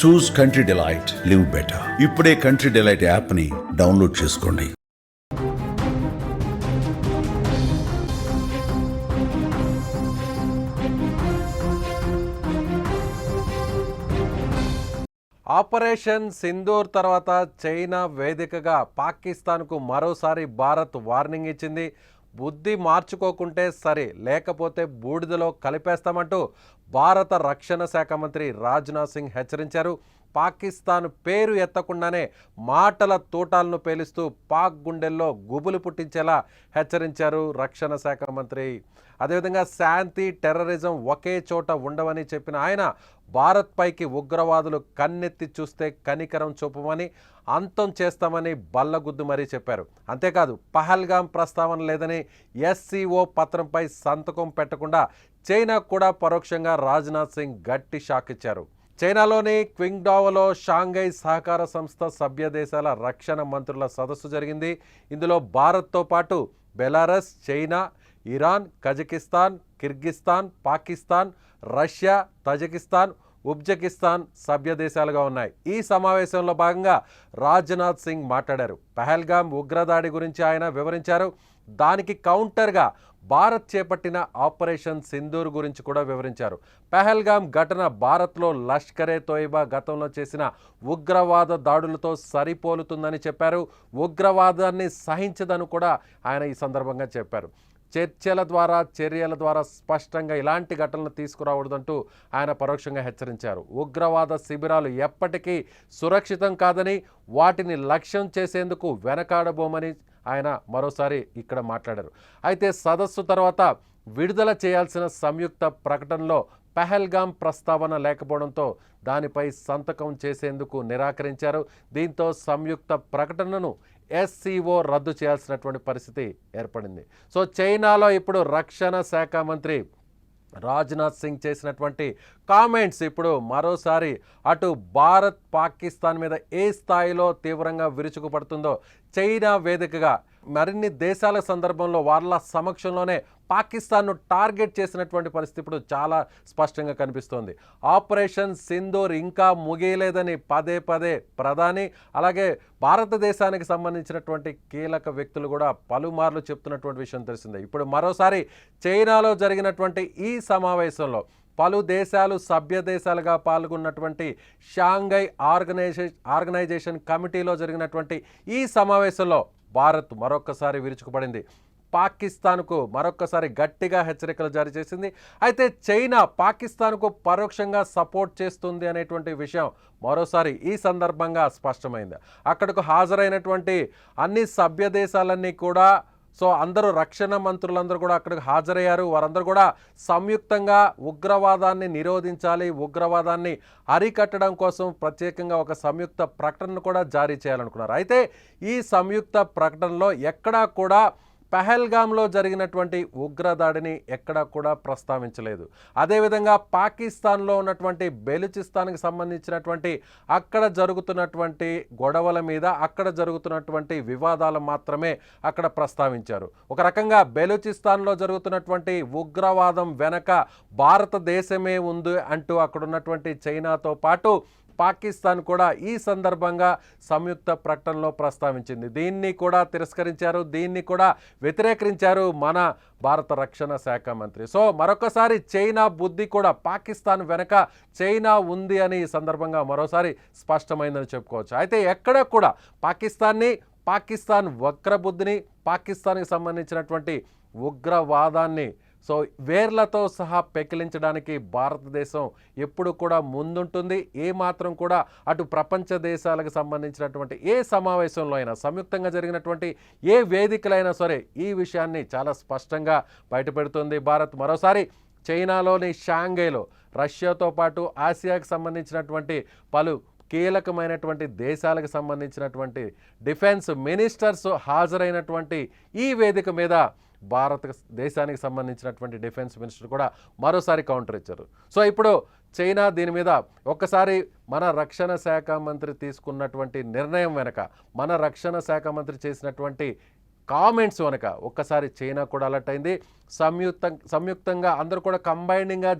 చూస్ country delight, live better. ఇప్పుడే country delight యాప్ని download చేసుకోండి. ఆపరేషన్ సింధూర్ తర్వాత చైనా వేదికగా పాకిస్తాన్కు మరోసారి భారత్ వార్నింగ్ ఇచ్చింది. బుద్ధి మార్చుకోకుంటే సరే, లేకపోతే బూడిదలో కలిపేస్తామంటూ భారత రక్షణ శాఖ మంత్రి రాజ్నాథ్ సింగ్ హెచ్చరించారు. పాకిస్తాన్ పేరు ఎత్తకుండానే మాటల తూటాలను పేలుస్తూ పాక్ గుండెల్లో గుబులు పుట్టించేలా హెచ్చరించారు రక్షణ శాఖ మంత్రి. అదేవిధంగా శాంతి, టెర్రరిజం ఒకే చోట ఉండవని చెప్పిన ఆయన భారత్ పైకి ఉగ్రవాదులు కన్నెత్తి చూస్తే కనికరం చూపమని, అంతం చేస్తామని బల్లగుద్దు మరీ చెప్పారు. అంతేకాదు, పహల్గాం ప్రస్తావన లేదని SCO పత్రంపై సంతకం పెట్టకుండా చైనా కూడా పరోక్షంగా రాజ్నాథ్ సింగ్ గట్టి షాక్ ఇచ్చారు. చైనాలోని క్వింగ్డావోలో షాంఘై సహకార సంస్థ సభ్య దేశాల రక్షణ మంత్రుల సదస్సు జరిగింది. ఇందులో భారత్తో పాటు Belarus, China, Iran, Kazakhstan, Kyrgyzstan, Pakistan, Russia, Tajikistan, Uzbekistan సభ్య దేశాలుగా ఉన్నాయి. ఈ సమావేశంలో భాగంగా రాజ్నాథ్ సింగ్ మాట్లాడారు. పహల్గాం ఉగ్రదాడి గురించి ఆయన వివరించారు. దానికి కౌంటర్గా భారత్ చేపట్టిన ఆపరేషన్ సింధూర్ గురించి కూడా వివరించారు. పహల్గాం ఘటన భారత్లో లష్కరే తోయిబా గతంలో చేసిన ఉగ్రవాద దాడులతో సరిపోలుతుందని చెప్పారు. ఉగ్రవాదాన్ని సహించదని కూడా ఆయన ఈ సందర్భంగా చెప్పారు. చర్యల ద్వారా స్పష్టంగా ఇలాంటి ఘటనలు తీసుకురావద్దంటూ ఆయన పరోక్షంగా హెచ్చరించారు. ఉగ్రవాద శిబిరాలు ఎప్పటికీ సురక్షితం కాదని, వాటిని లక్ష్యం చేసేందుకు వెనకాడబోమని ఆయన మరోసారి ఇక్కడ మాట్లాడారు. అయితే సదస్సు తర్వాత విడుదల చేయాల్సిన సంయుక్త ప్రకటనలో పహల్గాం ప్రస్తావన లేకపోవడంతో దానిపై సంతకం చేసేందుకు నిరాకరించారు. దీంతో సంయుక్త ప్రకటనను SCO రద్దు చేయాల్సినటువంటి పరిస్థితి ఏర్పడింది. సో చైనాలో ఇప్పుడు రక్షణ శాఖ మంత్రి రాజ్నాథ్ సింగ్ చేసినటువంటి కామెంట్స్ ఇప్పుడు మరోసారి అటు భారత్, పాకిస్తాన్ మీద ఏ స్థాయిలో తీవ్రంగా విరుచుకుపడుతుందో, చైనా వేదికగా మరిన్ని దేశాల సందర్భంలో వాళ్ళ సమక్షంలోనే పాకిస్తాన్ను టార్గెట్ చేసినటువంటి పరిస్థితి ఇప్పుడు చాలా స్పష్టంగా కనిపిస్తోంది. ఆపరేషన్ సింధూర్ ఇంకా ముగియలేదని పదే ప్రధాని, అలాగే భారతదేశానికి సంబంధించినటువంటి కీలక వ్యక్తులు కూడా పలుమార్లు చెప్తున్నటువంటి విషయం తెలిసిందే. ఇప్పుడు మరోసారి చైనాలో జరిగినటువంటి ఈ సమావేశంలో పలు దేశాలు సభ్య దేశాలుగా పాల్గొన్నటువంటి షాంఘై ఆర్గనైజేషన్ కమిటీలో జరిగినటువంటి ఈ సమావేశంలో భారత్ మరొక్కసారి విరుచుకుపడింది. పాకిస్తాన్కు మరొక్కసారి గట్టిగా హెచ్చరికలు జారీ చేసింది. అయితే చైనా పాకిస్తాన్కు పరోక్షంగా సపోర్ట్ చేస్తుంది అనేటువంటి విషయం మరోసారి ఈ సందర్భంగా స్పష్టమైంది. అక్కడకు హాజరైనటువంటి అన్ని సభ్య దేశాలన్నీ కూడా, సో అందరూ రక్షణ మంత్రులందరూ కూడా అక్కడికి హాజరయ్యారు. వారందరూ కూడా సంయుక్తంగా ఉగ్రవాదాన్ని నిరోధించాలి, ఉగ్రవాదాన్ని అరికట్టడం కోసం ప్రత్యేకంగా ఒక సంయుక్త ప్రకటనను కూడా జారీ చేయాలనుకున్నారు. అయితే ఈ సంయుక్త ప్రకటనలో ఎక్కడా కూడా పహల్గాంలో జరిగినటువంటి ఉగ్రదాడిని ఎక్కడా కూడా ప్రస్తావించలేదు. అదేవిధంగా పాకిస్తాన్లో ఉన్నటువంటి బెలూచిస్తాన్కి సంబంధించినటువంటి అక్కడ జరుగుతున్నటువంటి గొడవల మీద, అక్కడ జరుగుతున్నటువంటి వివాదాలు మాత్రమే అక్కడ ప్రస్తావించారు. ఒక రకంగా బెలూచిస్తాన్లో జరుగుతున్నటువంటి ఉగ్రవాదం వెనక భారతదేశమే ఉంది అంటూ అక్కడ ఉన్నటువంటి చైనాతో పాటు పాకిస్తాన్ కూడా ఈ సందర్భంగా సంయుక్త ప్రకటనలో ప్రస్తావించింది. దీన్ని కూడా తిరస్కరించారు, దీన్ని కూడా వ్యతిరేకించారు మన భారత రక్షణ శాఖ మంత్రి. సో మరొకసారి చైనా బుద్ధి కూడా పాకిస్తాన్ వెనక చైనా ఉంది అని ఈ సందర్భంగా మరోసారి స్పష్టమైందని చెప్పుకోవచ్చు. అయితే ఎక్కడ కూడా పాకిస్తాన్ వక్రబుద్ధిని, పాకిస్తాన్కి సంబంధించినటువంటి ఉగ్రవాదాన్ని సో వేర్లతో సహా పెకిలించడానికి భారతదేశం ఎప్పుడు కూడా ముందుంటుంది. ఏమాత్రం కూడా అటు ప్రపంచ దేశాలకు సంబంధించినటువంటి ఏ సమావేశంలో అయినా, సంయుక్తంగా జరిగినటువంటి ఏ వేదికలైనా సరే ఈ విషయాన్ని చాలా స్పష్టంగా బయటపెడుతుంది భారత్. మరోసారి చైనాలోని షాంఘైలో రష్యాతో పాటు ఆసియాకు సంబంధించినటువంటి పలు కీలకమైనటువంటి దేశాలకు సంబంధించినటువంటి డిఫెన్స్ మినిస్టర్స్ హాజరైనటువంటి ఈ వేదిక మీద భారతదేశానికి సంబంధించినటువంటి డిఫెన్స్ మినిస్టర్ కూడా మరోసారి కౌంటర్ ఇచ్చారు. సో ఇప్పుడు చైనా దీని మీద ఒక్కసారి మన రక్షణ శాఖ మంత్రి తీసుకున్నటువంటి నిర్ణయం వెనక, మన రక్షణ శాఖ మంత్రి చేసినటువంటి కామెంట్స్ వెనక ఒక్కసారి చైనా కూడా అలర్ట్ అయింది. సంయుక్తంగా అందరూ కూడా కంబైనింగ్గా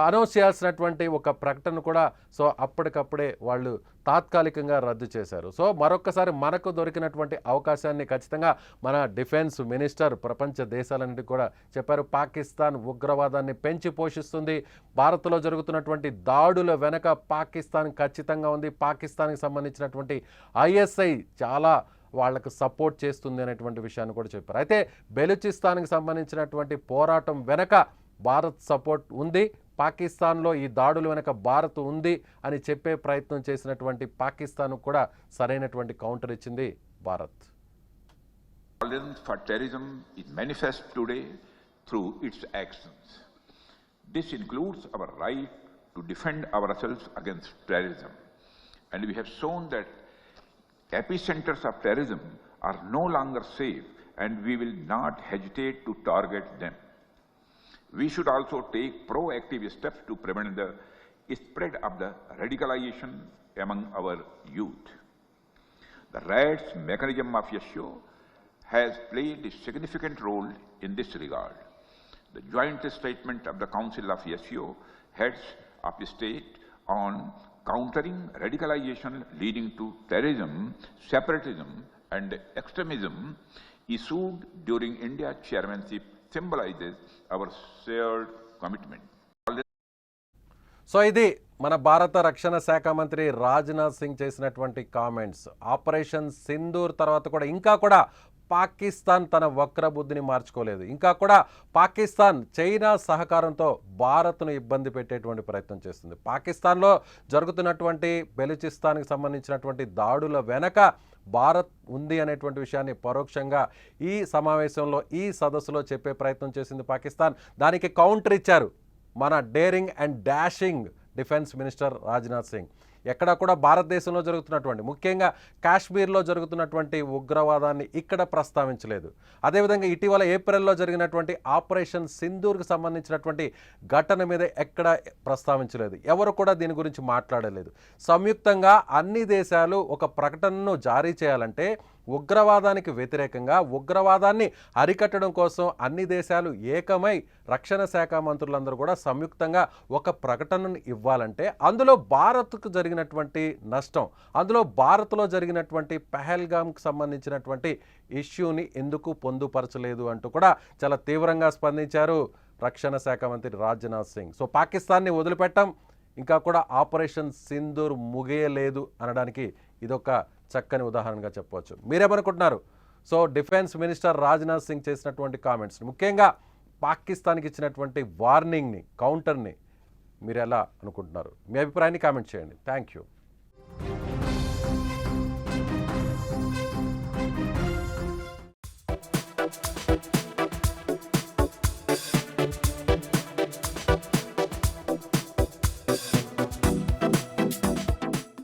అనౌన్స్ చేయాల్సినటువంటి ఒక ప్రకటన కూడా సో అప్పటికప్పుడే వాళ్ళు తాత్కాలికంగా రద్దు చేశారు. సో మరొక్కసారి మనకు దొరికినటువంటి అవకాశాన్ని ఖచ్చితంగా మన డిఫెన్స్ మినిస్టర్ ప్రపంచ దేశాలన్నిటికీ కూడా చెప్పారు. పాకిస్తాన్ ఉగ్రవాదాన్ని పెంచి పోషిస్తుంది. భారత్లో జరుగుతున్నటువంటి దాడుల వెనక పాకిస్తాన్ ఖచ్చితంగా ఉంది. పాకిస్తాన్కి సంబంధించినటువంటి ఐఎస్ఐ చాలా వాళ్లకు సపోర్ట్ చేస్తుంది అనేటువంటి విషయాన్ని కూడా చెప్పారు. అయితే బెలూచిస్తాన్కి సంబంధించినటువంటి పోరాటం వెనక భారత్ సపోర్ట్ ఉంది. పాకిస్తాన్లో ఈ దాడుల వెనక భారత్ ఉంది అని చెప్పే ప్రయత్నం చేసినటువంటి పాకిస్తాన్ కూడా సరైనటువంటి కౌంటర్ ఇచ్చింది Bharat. Tolerance for terrorism is manifest today through its actions. This includes our right to defend ourselves against terrorism, and we have shown that epicenters of terrorism are no longer safe, and we will not hesitate to target them. We should also take proactive steps to prevent the spread of the radicalization among our youth. The RADS mechanism of SCO has played a significant role in this regard. The joint statement of the Council of SCO heads of state on countering radicalization leading to terrorism, separatism and extremism issued during India's chairmanship symbolizes our shared commitment. So ఇది మన భారత రక్షణ శాఖ మంత్రి రాజ్నాథ్ సింగ్ చేసినటువంటి comments. Operation Sindoor తర్వాత కూడా ఇంకా కూడా పాకిస్తాన్ తన వక్రబుద్ధిని మార్చుకోలేదు. ఇంకా కూడా పాకిస్తాన్ చైనా సహకారంతో భారత్ను ఇబ్బంది పెట్టేటువంటి ప్రయత్నం చేస్తుంది. పాకిస్తాన్లో జరుగుతున్నటువంటి బెలూచిస్తాన్కి సంబంధించినటువంటి దాడుల వెనక భారత్ ఉంది అనేటువంటి విషయాన్ని పరోక్షంగా ఈ సమావేశంలో ఈ సదస్సులో చెప్పే ప్రయత్నం చేసింది పాకిస్తాన్. దానికి కౌంటర్ ఇచ్చారు మన daring and dashing defence minister Rajnath Singh. ఎక్కడా కూడా భారతదేశంలో జరుగుతున్నటువంటి ముఖ్యంగా కాశ్మీర్లో జరుగుతున్నటువంటి ఉగ్రవాదాన్ని ఇక్కడ ప్రస్తావించలేదు. అదేవిధంగా ఇటీవల ఏప్రిల్లో జరిగినటువంటి ఆపరేషన్ సింధూర్కి సంబంధించినటువంటి ఘటన మీద ఎక్కడ ప్రస్తావించలేదు. ఎవరు కూడా దీని గురించి మాట్లాడలేదు. సంయుక్తంగా అన్ని దేశాలు ఒక ప్రకటనను జారీ చేయాలంటే ఉగ్రవాదానికి వ్యతిరేకంగా ఉగ్రవాదాన్ని అరికట్టడం కోసం అన్ని దేశాలు ఏకమై రక్షణ శాఖ మంత్రులందరూ కూడా సంయుక్తంగా ఒక ప్రకటనను ఇవ్వాలంటే అందులో భారత్కు జరిగినటువంటి నష్టం, అందులో భారత్లో జరిగినటువంటి పహల్గామ్కి సంబంధించినటువంటి ఇష్యూని ఎందుకు పొందుపరచలేదు అంటూ కూడా చాలా తీవ్రంగా స్పందించారు రక్షణ శాఖ మంత్రి రాజ్నాథ్ సింగ్. సో పాకిస్తాన్ని వదిలిపెట్టం, ఇంకా కూడా ఆపరేషన్ సింధూర్ ముగియలేదు అనడానికి ఇదొక చక్కని ఉదాహరణగా చెప్పవచ్చు. మీరేమనుకుంటున్నారు? So defence minister Rajnath Singh చేసినటువంటి కామెంట్స్, ముఖ్యంగా పాకిస్తాన్కి ఇచ్చినటువంటి వార్నింగ్ని, కౌంటర్ని మీరు ఎలా అనుకుంటున్నారు? మీ అభిప్రాయాన్ని కామెంట్ చేయండి. Thank you.